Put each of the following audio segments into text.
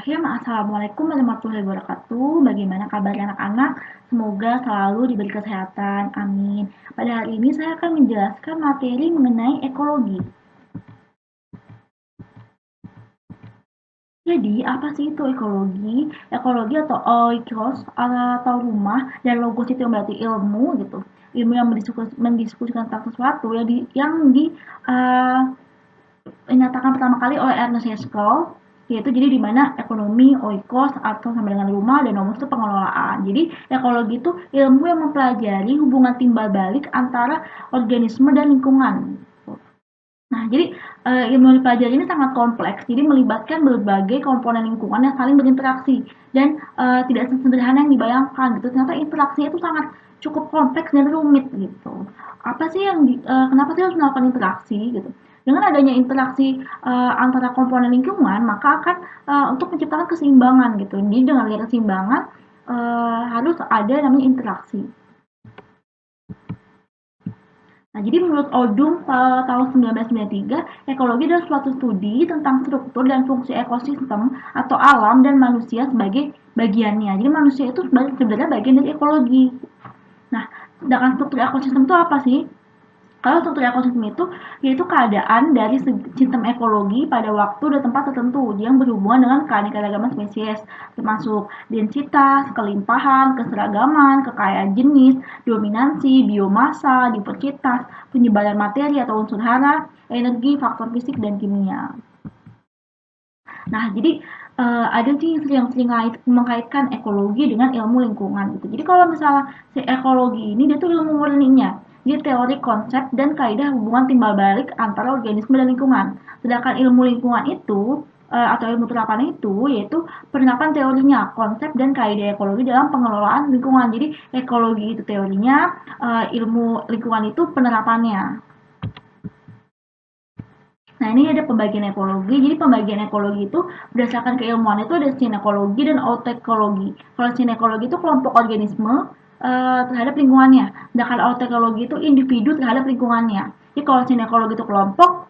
Bismillahirrahmanirrahim. Assalamualaikum warahmatullahi wabarakatuh. Bagaimana kabar anak-anak? Semoga selalu diberi kesehatan. Amin. Pada hari ini saya akan menjelaskan materi mengenai ekologi. Jadi, apa sih itu ekologi? Ekologi atau oikos atau rumah, dan logos itu yang berarti ilmu gitu. Ilmu yang mendiskusikan tentang sesuatu yang dinyatakan pertama kali oleh Ernest Haskell, yaitu jadi di mana ekonomi, oikos atau sama dengan rumah, dan nomos itu pengelolaan. Jadi ekologi itu ilmu yang mempelajari hubungan timbal balik antara organisme dan lingkungan. Nah, jadi ilmu yang dipelajari ini sangat kompleks, jadi melibatkan berbagai komponen lingkungan yang saling berinteraksi dan tidak sesederhana yang dibayangkan gitu. Ternyata interaksinya itu sangat cukup kompleks dan rumit gitu. Apa sih kenapa sih harus melakukan interaksi gitu? Dengan adanya interaksi antara komponen lingkungan, maka akan untuk menciptakan keseimbangan gitu. Jadi dengan adanya keseimbangan harus ada namanya interaksi. Nah, jadi menurut Odum tahun 1993, ekologi adalah suatu studi tentang struktur dan fungsi ekosistem atau alam dan manusia sebagai bagiannya. Jadi manusia itu sebenarnya bagian dari ekologi. Nah, sedangkan struktur ekosistem itu apa sih? Kalau struktur ekosistem itu yaitu keadaan dari sistem ekologi pada waktu dan tempat tertentu yang berhubungan dengan keanekaragaman spesies, termasuk densitas, kelimpahan, keseragaman, kekayaan jenis, dominansi, biomasa, diversitas, penyebaran materi atau unsur hara, energi, faktor fisik, dan kimia. Nah, jadi ada sih yang sering mengkaitkan ekologi dengan ilmu lingkungan gitu. Jadi kalau misalnya si ekologi ini dia tuh ilmu murninya, dia teori konsep dan kaidah hubungan timbal balik antara organisme dan lingkungan. Sedangkan ilmu lingkungan itu atau ilmu terapan itu yaitu penerapan teorinya, konsep dan kaidah ekologi dalam pengelolaan lingkungan. Jadi ekologi itu teorinya, ilmu lingkungan itu penerapannya. Nah, ini ada pembagian ekologi. Jadi pembagian ekologi itu berdasarkan keilmuan itu ada sinekologi dan autekologi. Kalau sinekologi itu kelompok organisme terhadap lingkungannya. Sedangkan autekologi itu individu terhadap lingkungannya. Jadi kalau sinekologi itu kelompok,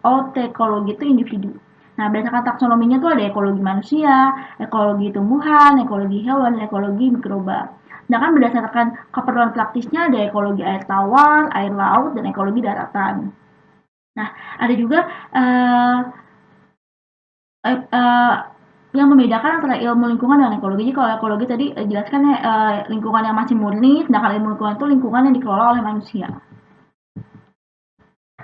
autekologi itu individu. Nah, berdasarkan taksonominya itu ada ekologi manusia, ekologi tumbuhan, ekologi hewan, dan ekologi mikroba. Sedangkan berdasarkan keperluan praktisnya ada ekologi air tawar, air laut, dan ekologi daratan. Nah, ada juga yang membedakan antara ilmu lingkungan dan ekologi. Jadi kalau ekologi tadi jelaskan ya lingkungan yang masih murni, sedangkan ilmu lingkungan itu lingkungan yang dikelola oleh manusia.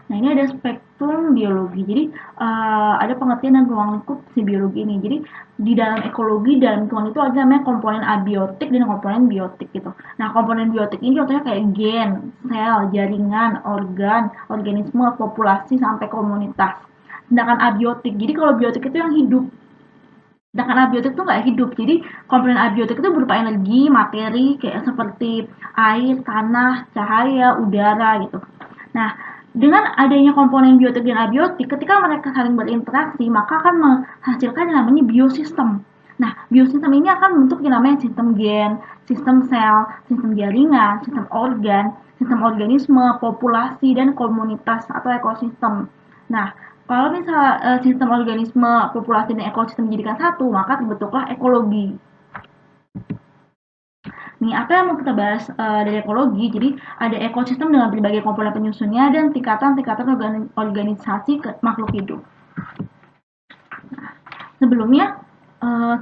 Nah, ini ada spektrum biologi. Jadi ada pengertian dan ruang lingkup si biologi ini. Jadi di dalam ekologi dan lingkungan itu ada namanya komponen abiotik dan komponen biotik gitu. Nah, komponen biotik ini contohnya kayak gen, sel, jaringan, organ, organisme, populasi sampai komunitas. Sedangkan abiotik, jadi kalau biotik itu yang hidup. Sedangkan abiotik itu nggak hidup. Jadi komponen abiotik itu berupa energi, materi kayak seperti air, tanah, cahaya, udara gitu. Nah, dengan adanya komponen biotik dan abiotik, ketika mereka saling berinteraksi, maka akan menghasilkan yang namanya biosistem. Nah, biosistem ini akan membentuk yang namanya sistem gen, sistem sel, sistem jaringan, sistem organ, sistem organisme, populasi, dan komunitas atau ekosistem. Nah, kalau misalnya sistem organisme, populasi, dan ekosistem dijadikan satu, maka terbentuklah ekologi. Nih, apa yang mau kita bahas dari ekologi? Jadi ada ekosistem dengan berbagai komponen penyusunnya dan tingkatan-tingkatan organisasi makhluk hidup. Nah, sebelumnya,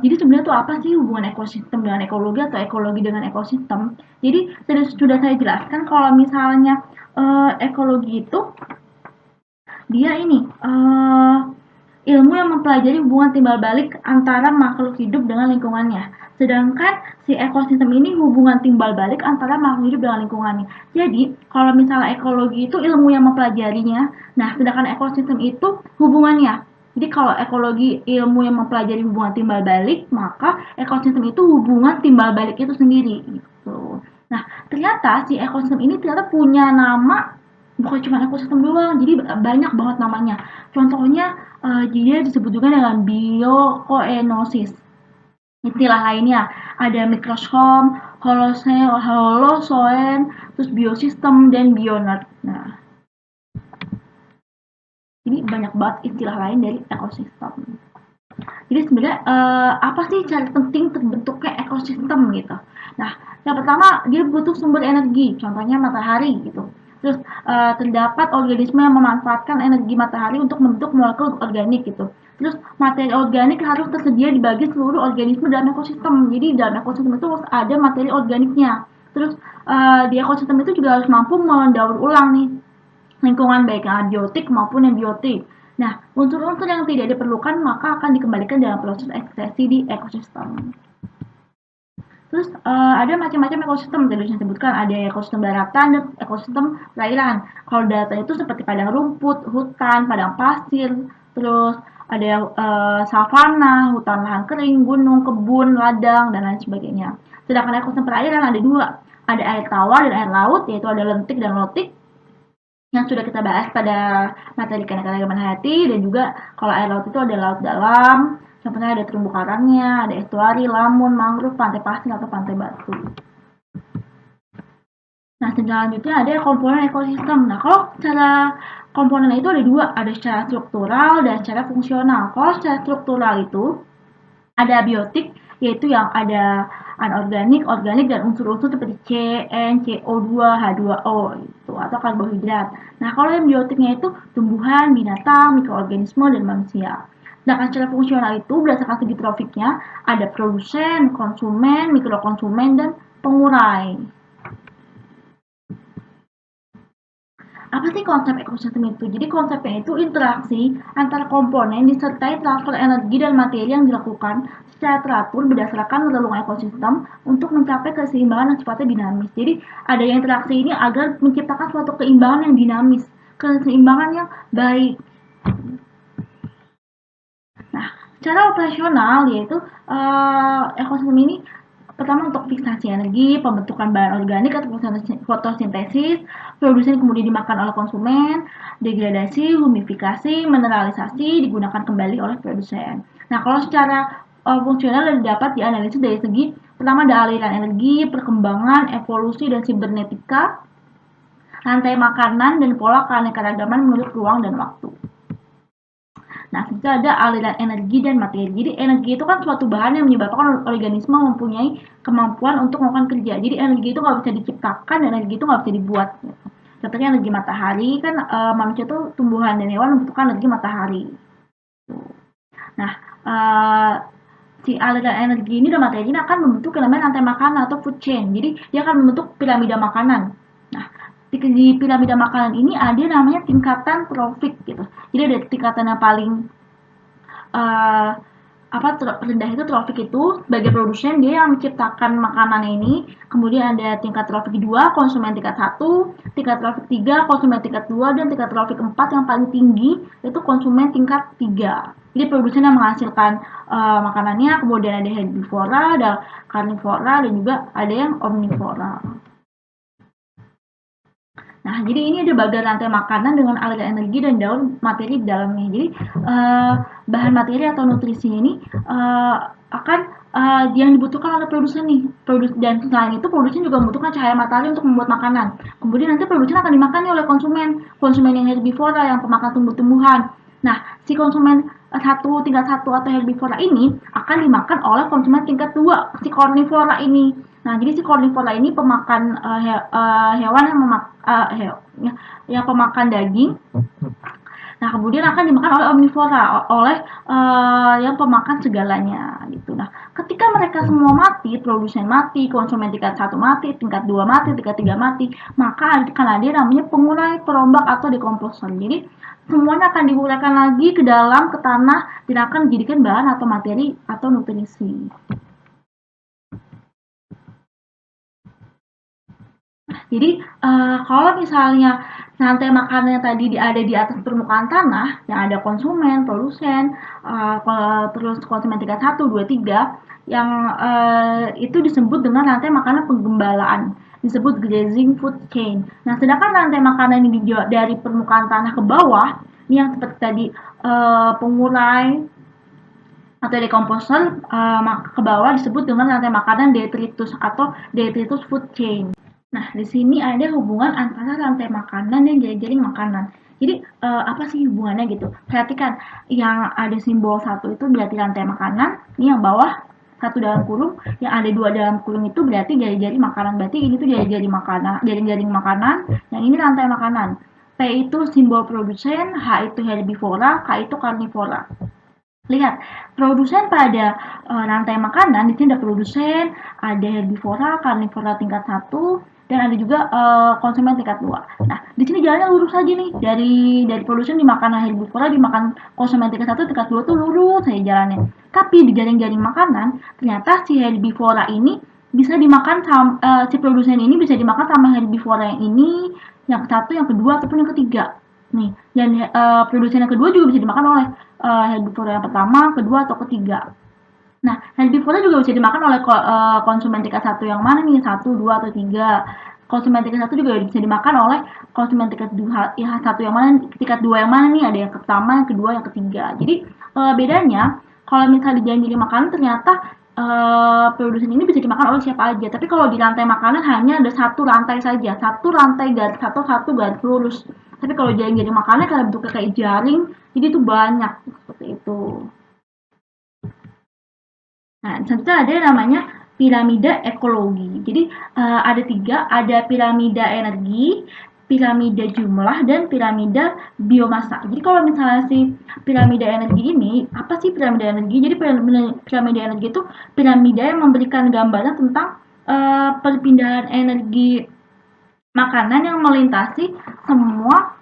jadi sebenarnya tuh apa sih hubungan ekosistem dengan ekologi atau ekologi dengan ekosistem? Jadi sudah saya jelaskan kalau misalnya ekologi itu dia ini ilmu yang mempelajari hubungan timbal balik antara makhluk hidup dengan lingkungannya. Sedangkan si ekosistem ini hubungan timbal balik antara makhluk hidup dengan lingkungannya. Jadi, kalau misalnya ekologi itu ilmu yang mempelajarinya, nah sedangkan ekosistem itu hubungannya. Jadi kalau ekologi ilmu yang mempelajari hubungan timbal balik, maka ekosistem itu hubungan timbal balik itu sendiri gitu. Nah, ternyata si ekosistem ini ternyata punya nama, bukan cuma ekosistem doang, jadi banyak banget namanya. Contohnya dia disebut juga dengan biokoenosis. Istilah lainnya ada mikroskom, holozoen, terus biosistem, dan bionerd. Nah, ini banyak banget istilah lain dari ekosistem. Jadi sebenarnya apa sih cara penting terbentuknya ekosistem gitu. Nah, yang pertama dia butuh sumber energi, contohnya matahari gitu. Terus terdapat organisme yang memanfaatkan energi matahari untuk membentuk molekul organik gitu. Terus materi organik harus tersedia di bagi seluruh organisme dalam ekosistem. Jadi dalam ekosistem itu harus ada materi organiknya. Terus di ekosistem itu juga harus mampu mendaur ulang nih lingkungan baik yang abiotik maupun yang biotik. Nah, unsur-unsur yang tidak diperlukan maka akan dikembalikan dalam proses ekspresi di ekosistem. Terus ada macam-macam ekosistem tadi saya sebutkan, ada ekosistem daratan dan ekosistem perairan. Kalau daratan itu seperti padang rumput, hutan, padang pasir, terus ada savana, hutan lahan kering, gunung, kebun, ladang dan lain sebagainya. Sedangkan ekosistem perairan ada dua, ada air tawar dan air laut, yaitu ada lentik dan lotik yang sudah kita bahas pada materi keanekaragaman hayati, dan juga kalau air laut itu ada laut dalam, contohnya ada terumbu karangnya, ada estuari, lamun, mangrove, pantai pasir atau pantai batu. Nah, selanjutnya ada komponen ekosistem. Nah, kalau secara komponen itu ada dua, ada secara struktural dan secara fungsional. Kalau secara struktural itu ada abiotik, yaitu yang ada anorganik, organik, dan unsur-unsur seperti C, N, CO2, H2O itu, atau karbohidrat. Nah, kalau yang biotiknya itu tumbuhan, binatang, mikroorganisme, dan manusia. Sedangkan secara fungsional itu berdasarkan segi trofiknya ada produsen, konsumen, mikrokonsumen, dan pengurai. Apa sih konsep ekosistem itu? Jadi konsepnya itu interaksi antara komponen disertai transfer energi dan materi yang dilakukan secara teratur berdasarkan relung ekosistem untuk mencapai keseimbangan yang sifatnya dinamis. Jadi ada yang interaksi ini agar menciptakan suatu keimbangan yang dinamis, keseimbangan yang baik. Nah, secara operasional yaitu ekosistem ini pertama untuk fiksasi energi, pembentukan bahan organik atau fotosintesis, produsen kemudian dimakan oleh konsumen, degradasi, humifikasi, mineralisasi digunakan kembali oleh produsen. Nah, kalau secara fungsional dapat dianalisis dari segi pertama ada aliran energi, perkembangan, evolusi dan sibernetika, rantai makanan dan pola keanekaragaman menurut ruang dan waktu. Nah, itu ada aliran energi dan materi. Jadi energi itu kan suatu bahan yang menyebabkan organisme mempunyai kemampuan untuk melakukan kerja. Jadi energi itu nggak bisa diciptakan dan energi itu nggak bisa dibuat. Contohnya energi matahari kan manusia itu tumbuhan dan hewan membutuhkan energi matahari. Nah, si aliran energi ini dan materi ini akan membentuk yang namanya rantai makanan atau food chain. Jadi dia akan membentuk piramida makanan. Nah, di piramida makanan ini ada namanya tingkatan trofik gitu. Jadi ada tingkatan yang paling uh, rendah itu trofik itu sebagai produsen dia yang menciptakan makanan ini, kemudian ada tingkat trofik 2 konsumen tingkat 1, tingkat trofik 3 konsumen tingkat 2, dan tingkat trofik 4 yang paling tinggi itu konsumen tingkat 3. Jadi produsen yang menghasilkan makanannya, kemudian ada herbivora, ada karnivora, dan juga ada yang omnivora. Nah, jadi ini ada bagian rantai makanan dengan aliran energi dan daun materi di dalamnya. Jadi bahan materi atau nutrisinya ini akan yang dibutuhkan oleh produsen nih. Dan selain itu produsen juga membutuhkan cahaya matahari untuk membuat makanan. Kemudian nanti produsen akan dimakan nih oleh konsumen, konsumen yang herbivora yang pemakan tumbuh-tumbuhan. Nah, si konsumen tingkat 1 atau herbivora ini akan dimakan oleh konsumen tingkat 2, si karnivora ini. Nah, jadi si karnivora ini pemakan hewan yang yang pemakan daging. Nah, kemudian akan dimakan oleh omnivora, oleh yang pemakan segalanya gitu. Nah, ketika mereka semua mati, produsen mati, konsumen tingkat 1 mati, tingkat 2 mati, tingkat 3 mati, maka akan ada namanya pengurai, perombak atau dekomposer. Jadi semuanya akan diuraikan lagi ke dalam ke tanah dan akan dijadikan bahan atau materi atau nutrisi. Jadi kalau misalnya rantai makanan tadi ada di atas permukaan tanah, yang ada konsumen, produsen, terus konsumen tingkat 1, 2, 3, yang itu disebut dengan rantai makanan penggembalaan, disebut grazing food chain. Nah, sedangkan rantai makanan ini dari permukaan tanah ke bawah, ini yang seperti tadi pengurai atau decomposer ke bawah disebut dengan rantai makanan detritus atau detritus food chain. Nah, di sini ada hubungan antara rantai makanan dan jaring-jaring makanan. Jadi apa sih hubungannya gitu? Perhatikan yang ada simbol satu itu berarti rantai makanan, ini yang bawah satu dalam kurung, yang ada dua dalam kurung itu berarti jari-jari makanan. Berarti ini tuh jari-jari makanan, jaring-jaring makanan, yang ini rantai makanan. P itu simbol produsen, H itu herbivora, K itu karnivora. Lihat, produsen pada rantai makanan, di sini ada produsen, ada herbivora, karnivora tingkat 1, dan ada juga konsumen tingkat 2. Nah, di sini jalannya lurus aja nih. Dari produsen dimakan herbivora, dimakan konsumen tingkat 1, tingkat 2 tuh lurus saja jalannya. Tapi di jaring-jaring makanan, ternyata si herbivora ini bisa dimakan si produsen ini bisa dimakan sama herbivora yang ini, yang satu, yang kedua, ataupun yang ketiga. Nih, dan produsen yang kedua juga bisa dimakan oleh herbivora yang pertama, kedua, atau ketiga. Nah, herbivora juga bisa dimakan oleh konsumen tingkat 1 yang mana nih? 1, 2, atau 3. Konsumen tingkat 1 juga bisa dimakan oleh konsumen tingkat 2, ya 1 yang mana, tingkat 2 yang mana nih? Ada yang pertama, yang kedua, yang ketiga. Jadi, bedanya kalau misalnya dijanji makanan ternyata produsen ini bisa dimakan oleh siapa aja. Tapi kalau di rantai makanan hanya ada satu rantai saja, satu rantai garis satu garis lurus. Tapi kalau jaring-jaring makanan karena bentuknya kayak jaring, jadi itu banyak seperti itu. Nah, selanjutnya ada yang namanya piramida ekologi. Jadi ada 3, ada piramida energi, piramida jumlah, dan piramida biomasa. Jadi kalau misalnya si piramida energi ini, apa sih piramida energi? Jadi piramida energi itu piramida yang memberikan gambaran tentang perpindahan energi makanan yang melintasi semua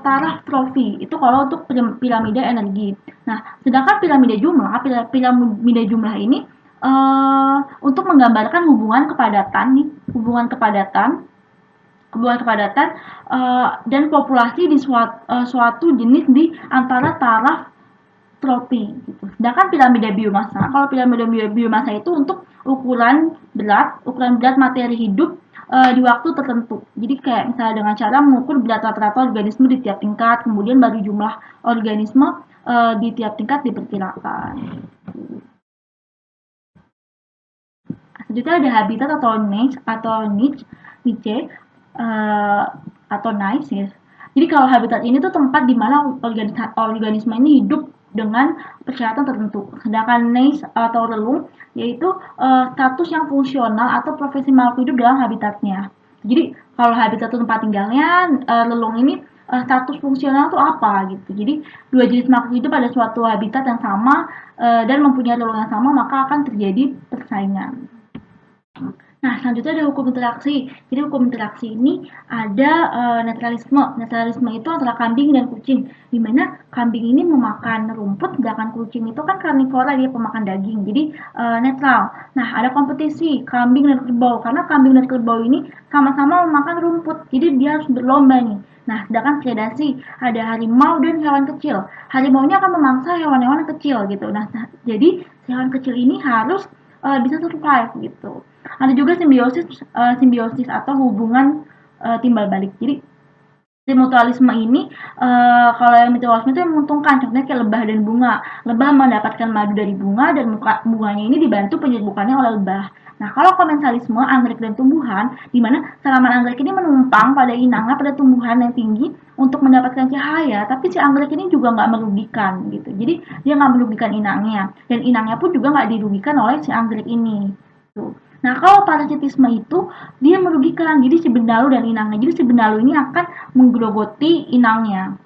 taraf trofi. Itu kalau untuk piramida energi. Nah, sedangkan piramida jumlah ini untuk menggambarkan hubungan kepadatan dan populasi di suatu jenis di antara taraf trofi. Gitu. Sedangkan piramida biomasa, kalau piramida biomasa itu untuk ukuran berat materi hidup di waktu tertentu. Jadi kayak misalnya dengan cara mengukur berat rata-rata organisme di tiap tingkat, kemudian baru jumlah organisme di tiap tingkat diperkirakan. Selanjutnya ada habitat atau niche atau niche ya. Jadi kalau habitat ini tuh tempat di mana organisme ini hidup dengan persyaratan tertentu. Sedangkan niche atau relung yaitu status yang fungsional atau profesi makhluk hidup dalam habitatnya. Jadi kalau habitat itu tempat tinggalnya, relung ini status fungsional itu apa gitu. Jadi dua jenis makhluk hidup pada suatu habitat yang sama dan mempunyai relung yang sama, maka akan terjadi persaingan. Nah, selanjutnya ada hukum interaksi. Jadi hukum interaksi ini ada netralisme. Netralisme itu antara kambing dan kucing, di mana kambing ini memakan rumput, sedangkan kucing itu kan karnivora, dia pemakan daging. Jadi netral. Nah, ada kompetisi kambing dan kerbau, karena kambing dan kerbau ini sama-sama memakan rumput. Jadi dia harus berlomba nih. Nah, sedangkan predasi ada harimau dan hewan kecil. Harimaunya akan memangsa hewan-hewan kecil gitu. Nah, jadi hewan kecil ini harus bisa survive gitu. Ada juga simbiosis atau hubungan timbal balik. Jadi si mutualisme ini kalau yang mutualisme itu yang menguntungkan, contohnya kayak lebah dan bunga. Lebah mendapatkan madu dari bunga dan bunganya ini dibantu penyerbukannya oleh lebah. Nah, kalau komensalisme, anggrek dan tumbuhan, di mana tanaman anggrek ini menumpang pada inangnya pada tumbuhan yang tinggi untuk mendapatkan cahaya, tapi si anggrek ini juga nggak merugikan gitu. Jadi dia nggak merugikan inangnya, dan inangnya pun juga nggak dirugikan oleh si anggrek ini. Tuh. Nah, kalau parasitisme itu dia merugikan, jadi si benalu dan inangnya. Jadi si benalu ini akan menggerogoti inangnya.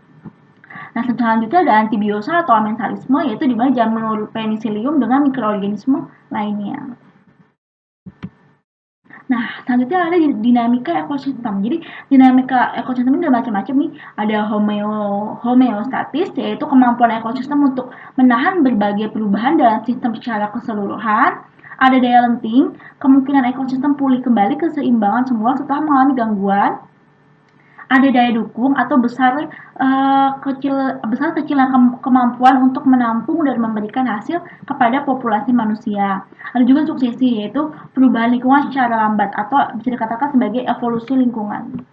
Nah, selanjutnya ada antibiosa atau amensalisme, yaitu di mana jamur penicillium dengan mikroorganisme lainnya. Nah, selanjutnya ada dinamika ekosistem. Jadi, dinamika ekosistem ini ada macam-macam nih. Ada homeostatis, yaitu kemampuan ekosistem untuk menahan berbagai perubahan dalam sistem secara keseluruhan. Ada daya lenting, kemungkinan ekosistem pulih kembali ke keseimbangan semula setelah mengalami gangguan. Ada daya dukung atau besar kecilnya kemampuan untuk menampung dan memberikan hasil kepada populasi manusia. Ada juga suksesi, yaitu perubahan lingkungan secara lambat atau bisa dikatakan sebagai evolusi lingkungan.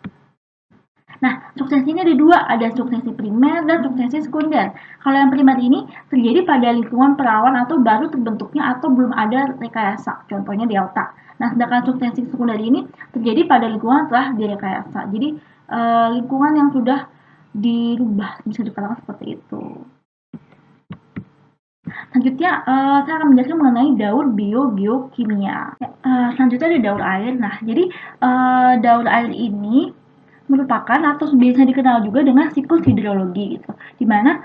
Nah, suksesi ini ada dua, ada suksesi primer dan suksesi sekunder. Kalau yang primer ini terjadi pada lingkungan perawan atau baru terbentuknya atau belum ada rekayasa, contohnya delta. Nah, sedangkan suksesi sekunder ini terjadi pada lingkungan setelah direkayasa. Jadi lingkungan yang sudah dirubah, bisa dikatakan seperti itu. Selanjutnya saya akan menjelaskan mengenai daur biogeokimia. Selanjutnya ada daur air. Nah, jadi daur air ini merupakan atau biasa dikenal juga dengan siklus hidrologi gitu. Di mana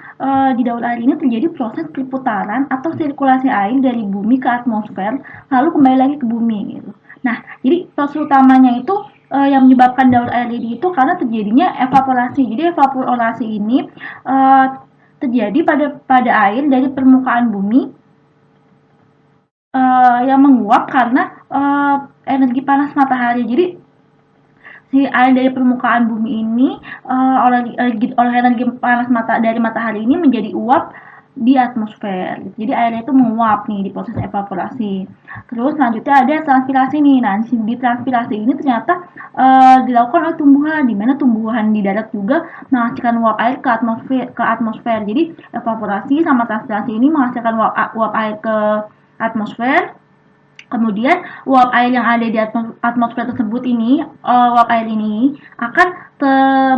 di daur air ini terjadi proses perputaran atau sirkulasi air dari bumi ke atmosfer lalu kembali lagi ke bumi gitu. Nah, jadi proses utamanya itu yang menyebabkan daur air ini itu karena terjadinya evaporasi. Jadi evaporasi ini terjadi pada air dari permukaan bumi yang menguap karena energi panas matahari. Jadi si air dari permukaan bumi ini oleh energi panas dari matahari ini menjadi uap di atmosfer. Jadi airnya itu menguap nih di proses evaporasi. Terus selanjutnya ada transpirasi nih. Nah, di transpirasi ini ternyata dilakukan oleh tumbuhan, di mana tumbuhan di darat juga menghasilkan uap air ke atmosfer. Jadi evaporasi sama transpirasi ini menghasilkan uap air ke atmosfer. Kemudian uap air yang ada di atmosfer tersebut ini, uap air ini akan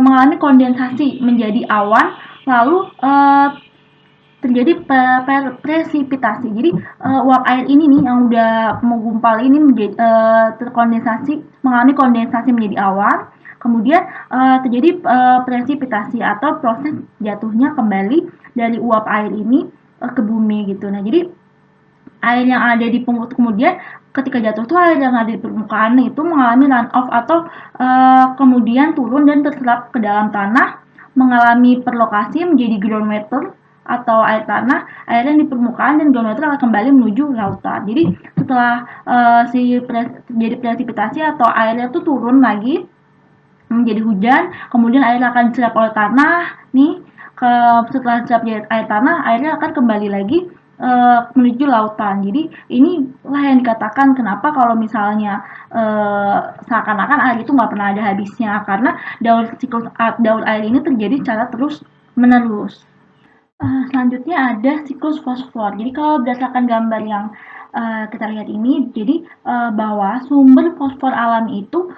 mengalami kondensasi menjadi awan, lalu terjadi presipitasi. Jadi uap air ini nih yang udah menggumpal ini menjadi terkondensasi, mengalami kondensasi menjadi awan. Kemudian terjadi presipitasi atau proses jatuhnya kembali dari uap air ini ke bumi gitu. Nah, jadi air yang ada di kemudian ketika jatuh tuh air yang ada di permukaan itu mengalami run off atau kemudian turun dan terserap ke dalam tanah, mengalami perlokasi menjadi groundwater atau air tanah, air yang di permukaan dan groundwater akan kembali menuju lautan. Jadi setelah terjadi presipitasi atau airnya tuh turun lagi menjadi hujan, kemudian air akan diserap oleh tanah nih. Setelah diserap air tanah, airnya akan kembali lagi menuju lautan. Jadi inilah yang dikatakan kenapa kalau misalnya seakan-akan air itu nggak pernah ada habisnya, karena daur air ini terjadi secara terus menerus. Selanjutnya ada siklus fosfor. Jadi kalau berdasarkan gambar yang kita lihat ini, jadi bahwa sumber fosfor alami itu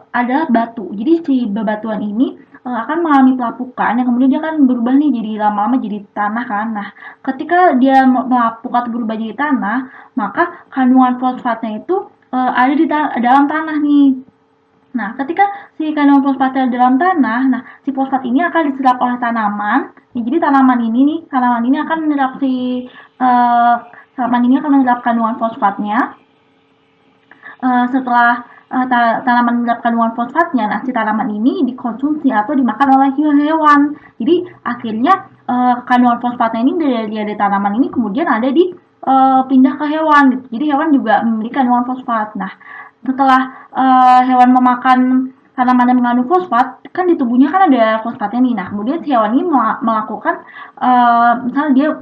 adalah batu. Jadi si bebatuan ini akan mengalami pelapukan yang kemudian dia akan berubah nih jadi lama-lama jadi tanah kan. Nah, ketika dia melapuk atau berubah jadi tanah, maka kandungan fosfatnya itu ada di dalam tanah nih. Nah, ketika si kandungan fosfatnya dalam tanah, nah si fosfat ini akan diserap oleh tanaman. Ya, jadi tanaman ini akan menyerap tanaman ini akan menyerap kandungan fosfatnya. Setelah tanaman menyerap kandungan fosfatnya, nah si tanaman ini dikonsumsi atau dimakan oleh hewan. Jadi akhirnya kandungan fosfatnya ini dari tanaman ini kemudian ada di pindah ke hewan gitu. Jadi hewan juga memiliki kandungan fosfat. Nah, setelah hewan memakan tanaman yang mengandung fosfat, kan di tubuhnya kan ada fosfatnya nih. Nah, kemudian si hewan ini melakukan misalnya dia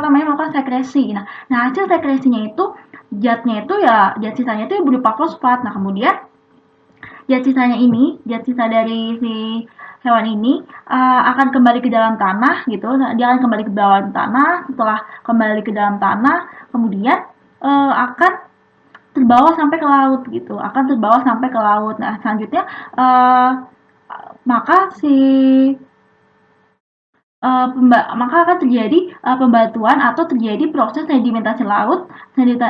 melakukan sekresi. Nah, hasil sekresinya itu zat sisanya itu berupa fosfat. Nah, kemudian zat sisa dari si hewan ini akan kembali ke dalam tanah gitu. Nah, dia akan kembali ke dalam tanah. Setelah kembali ke dalam tanah, kemudian akan terbawa sampai ke laut gitu, akan terbawa sampai ke laut. Nah, selanjutnya maka akan terjadi pembatuan atau terjadi proses sedimentasi laut,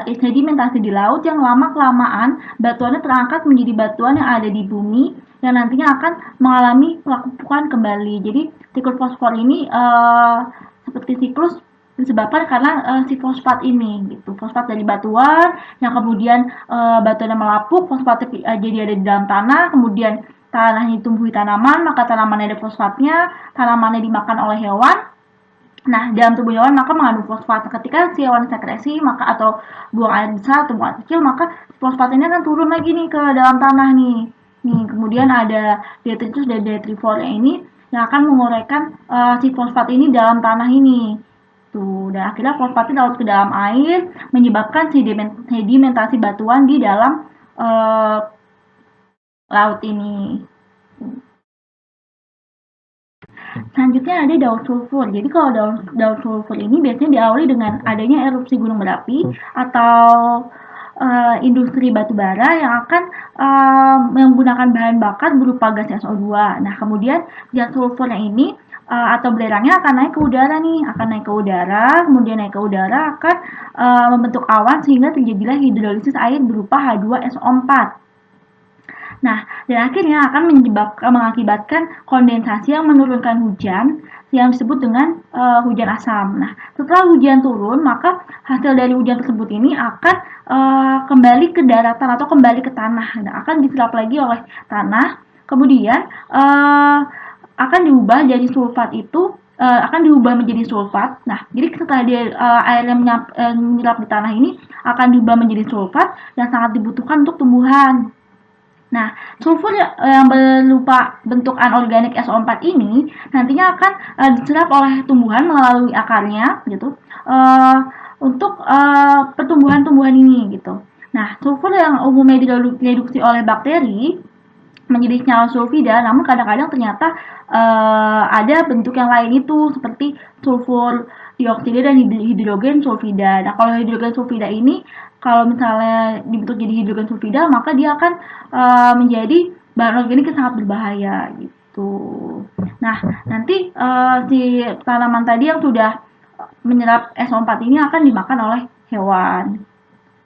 sedimentasi di laut yang lama-kelamaan batuannya terangkat menjadi batuan yang ada di bumi yang nantinya akan mengalami pelapukan kembali. Jadi siklus fosfor ini seperti siklus disebabkan karena si fosfat ini gitu, fosfat dari batuan yang kemudian batuannya melapuk, fosfatnya jadi ada di dalam tanah, kemudian tanahnya ditumbuhi tanaman, maka tanamannya ada fosfatnya, tanamannya dimakan oleh hewan. Nah, dalam tubuh hewan maka mengandung fosfat. Ketika si hewan sekresi maka atau buang air besar atau buang air kecil, maka fosfat ini akan turun lagi nih ke dalam tanah nih. Kemudian ada detritus dan detrivornya ini yang akan menguraikan si fosfat ini dalam tanah ini. Tuh, dan akhirnya fosfatnya larut ke dalam air, menyebabkan sedimentasi batuan di dalam laut ini. Selanjutnya ada daun sulfur. Jadi kalau daun sulfur ini biasanya diawali dengan adanya erupsi gunung berapi atau industri batubara yang akan menggunakan bahan bakar berupa gas SO2. Nah, kemudian gas sulfurnya ini atau belerangnya akan naik ke udara nih, akan naik ke udara, kemudian naik ke udara akan membentuk awan sehingga terjadilah hidrolisis air berupa H2SO4. Nah, dan akhirnya akan mengakibatkan kondensasi yang menurunkan hujan yang disebut dengan hujan asam. Nah, setelah hujan turun, maka hasil dari hujan tersebut ini akan kembali ke daratan atau kembali ke tanah. Nah, akan diserap lagi oleh tanah. Kemudian akan diubah jadi sulfat itu akan diubah menjadi sulfat. Nah, jadi setelah air yang menyerap di tanah ini akan diubah menjadi sulfat yang sangat dibutuhkan untuk tumbuhan. Nah, sulfur yang berupa bentuk anorganik SO4 ini nantinya akan diserap oleh tumbuhan melalui akarnya gitu untuk pertumbuhan-tumbuhan ini gitu. Nah, sulfur yang umumnya direduksi oleh bakteri menjadi senyawa sulfida, namun kadang-kadang ternyata ada bentuk yang lain itu seperti sulfur dioksida dan hidrogen sulfida. Nah, kalau hidrogen sulfida ini kalau misalnya dibentuk jadi hidrogen sulfida, maka dia akan menjadi bahan organik yang sangat berbahaya gitu. Nah, nanti si tanaman tadi yang sudah menyerap SO4 ini akan dimakan oleh hewan.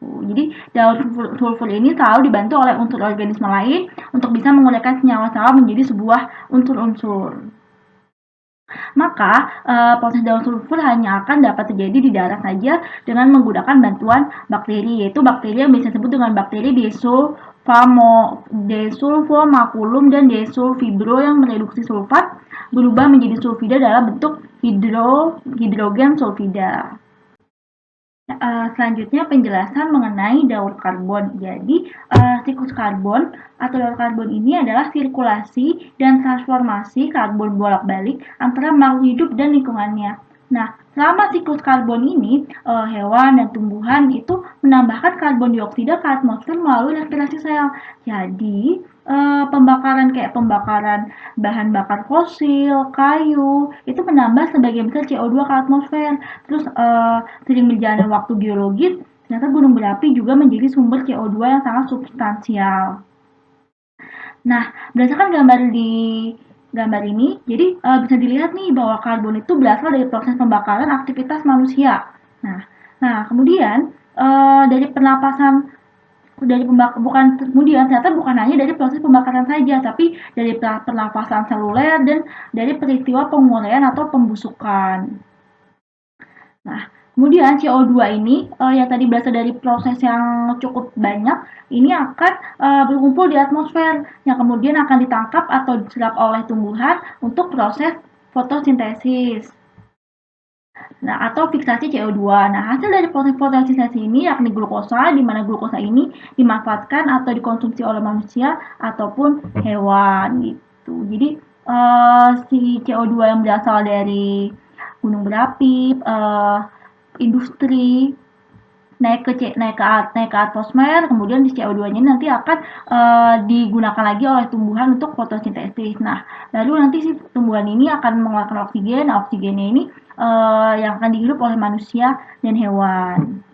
Jadi daun sulfur ini selalu dibantu oleh unsur organisme lain untuk bisa menguraikan senyawa-senyawa menjadi sebuah unsur-unsur. Maka proses daun sulfur hanya akan dapat terjadi di darat saja dengan menggunakan bantuan bakteri, yaitu bakteri yang bisa disebut dengan bakteri Desulfomaculum dan Desulfibro yang mereduksi sulfat berubah menjadi sulfida dalam bentuk hidrogen sulfida. Selanjutnya penjelasan mengenai daur karbon. Jadi, siklus karbon atau daur karbon ini adalah sirkulasi dan transformasi karbon bolak-balik antara makhluk hidup dan lingkungannya. Nah, selama siklus karbon ini, hewan dan tumbuhan itu menambahkan karbon dioksida ke atmosfer melalui respirasi sel. Jadi, pembakaran bahan bakar fosil, kayu, itu menambah sebagian besar CO2 ke atmosfer. Terus sering berjalannya waktu geologis, ternyata gunung berapi juga menjadi sumber CO2 yang sangat substansial. Nah, berdasarkan gambar ini, jadi bisa dilihat nih bahwa karbon itu berasal dari proses pembakaran aktivitas manusia. Nah, kemudian dari pernapasan ternyata bukan hanya dari proses pembakaran saja, tapi dari pernapasan seluler dan dari peristiwa penguraian atau pembusukan. Nah, kemudian CO2 ini yang tadi berasal dari proses yang cukup banyak, ini akan berkumpul di atmosfer yang kemudian akan ditangkap atau diserap oleh tumbuhan untuk proses fotosintesis. Nah, atau fiksasi CO2. Nah, hasil dari proses fotosintesis ini yakni glukosa, di mana glukosa ini dimanfaatkan atau dikonsumsi oleh manusia ataupun hewan gitu. Jadi si CO2 yang berasal dari gunung berapi, industri naik ke atmosfer, kemudian di CO2-nya nanti akan digunakan lagi oleh tumbuhan untuk fotosintesis. Nah, lalu nanti si tumbuhan ini akan mengeluarkan oksigen. Nah, oksigennya ini yang akan dihirup oleh manusia dan hewan.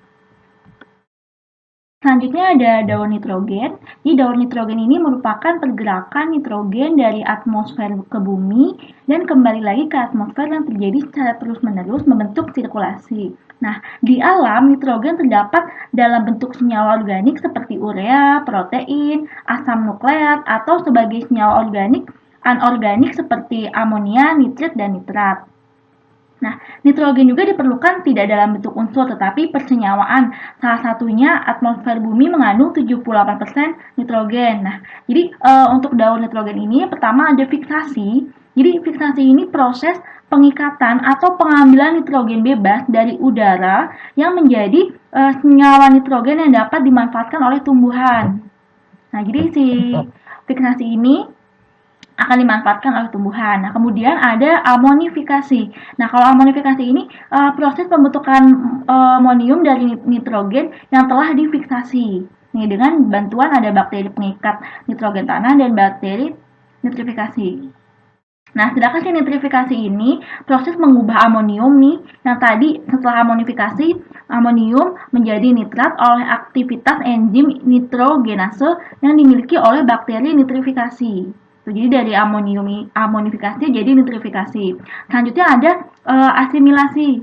Selanjutnya ada daun nitrogen. Jadi daun nitrogen ini merupakan pergerakan nitrogen dari atmosfer ke bumi dan kembali lagi ke atmosfer yang terjadi secara terus-menerus membentuk sirkulasi. Nah, di alam nitrogen terdapat dalam bentuk senyawa organik seperti urea, protein, asam nukleat, atau sebagai senyawa organik anorganik seperti amonia, nitrit, dan nitrat. Nah, nitrogen juga diperlukan tidak dalam bentuk unsur tetapi persenyawaan. Salah satunya atmosfer bumi mengandung 78% nitrogen. Nah, jadi untuk daun nitrogen ini pertama ada fiksasi. Jadi fiksasi ini proses pengikatan atau pengambilan nitrogen bebas dari udara yang menjadi senyawa nitrogen yang dapat dimanfaatkan oleh tumbuhan. Nah, jadi si fiksasi ini akan dimanfaatkan oleh tumbuhan. Nah, kemudian ada amonifikasi. Nah, kalau amonifikasi ini proses pembentukan amonium dari nitrogen yang telah difiksasi. Nih, dengan bantuan ada bakteri pengikat nitrogen tanah dan bakteri nitrifikasi. Nah, sedangkan si nitrifikasi ini proses mengubah amonium nih, yang tadi setelah amonifikasi, amonium menjadi nitrat oleh aktivitas enzim nitrogenase yang dimiliki oleh bakteri nitrifikasi. Jadi dari amonifikasi jadi nitrifikasi. Selanjutnya ada asimilasi.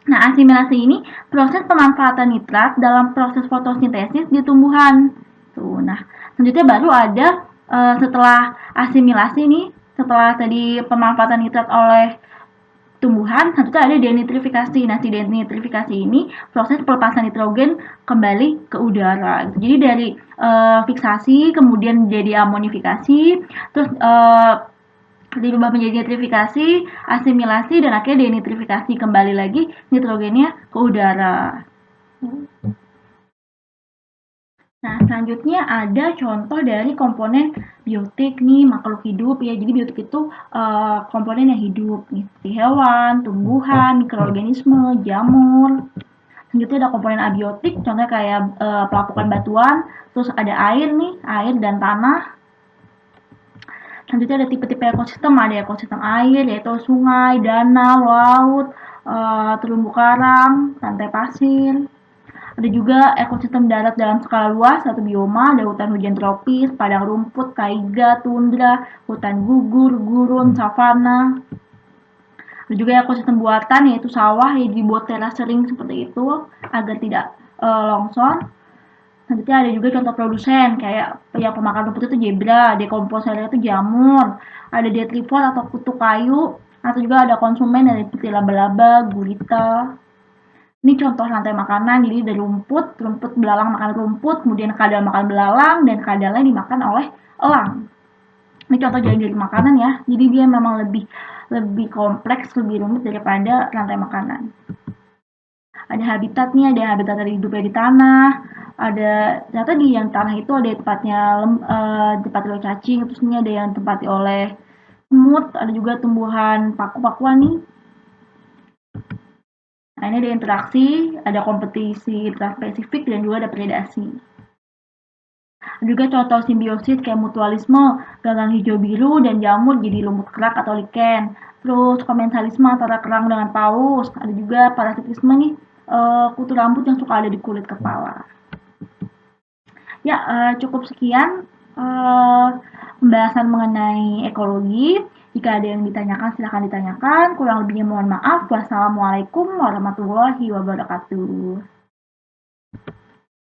Nah, asimilasi ini proses pemanfaatan nitrat dalam proses fotosintesis di tumbuhan. Tuh, nah, selanjutnya baru ada setelah asimilasi nih, setelah tadi pemanfaatan nitrat oleh tumbuhan, selanjutnya ada denitrifikasi. Nah, si denitrifikasi ini proses pelepasan nitrogen kembali ke udara. Jadi dari fiksasi, kemudian jadi amonifikasi, terus dirubah menjadi nitrifikasi, asimilasi, dan akhirnya denitrifikasi kembali lagi nitrogennya ke udara. Nah, selanjutnya ada contoh dari komponen biotik nih, makhluk hidup ya. Jadi biotik itu komponen yang hidup nih, seperti hewan, tumbuhan, mikroorganisme, jamur. Selanjutnya ada komponen abiotik, contohnya kayak pelapukan batuan, terus ada air nih, air dan tanah. Selanjutnya ada tipe-tipe ekosistem, ada ekosistem air, yaitu sungai, danau, laut, terumbu karang, pantai pasir. Ada juga ekosistem darat dalam skala luas, satu bioma, ada hutan hujan tropis, padang rumput, taiga, tundra, hutan gugur, gurun, savana. Ada juga ekosistem buatan, yaitu sawah yang dibuat terasering seperti itu agar tidak longsor. Selanjutnya ada juga contoh produsen, kayak yang pemakan rumput itu zebra, dekomposernya itu jamur, ada detrivor atau kutu kayu, atau juga ada konsumen dari seperti laba-laba, gurita. Ini contoh rantai makanan, jadi dari rumput, rumput belalang makan rumput, kemudian kadal makan belalang, dan kadalnya dimakan oleh elang. Ini contoh jadi makanan ya, jadi dia memang lebih kompleks, lebih rumit daripada rantai makanan. Ada habitatnya, ada habitat dari hidupnya di tanah, ada ternyata di yang tanah itu ada tempatnya tempat oleh cacing, terus ini ada yang tempati oleh semut, ada juga tumbuhan paku-pakuan nih. Nah, ini ada interaksi, ada kompetisi intraspesifik, dan juga ada predasi. Ada juga contoh simbiosis kayak mutualisme, gagang hijau biru dan jamur jadi lumut kerak atau liken. Terus komensalisme antara kerang dengan paus. Ada juga parasitisme nih, kutu rambut yang suka ada di kulit kepala. Ya, cukup sekian pembahasan mengenai ekologi. Jika ada yang ditanyakan, silahkan ditanyakan. Kurang lebihnya mohon maaf. Wassalamualaikum warahmatullahi wabarakatuh.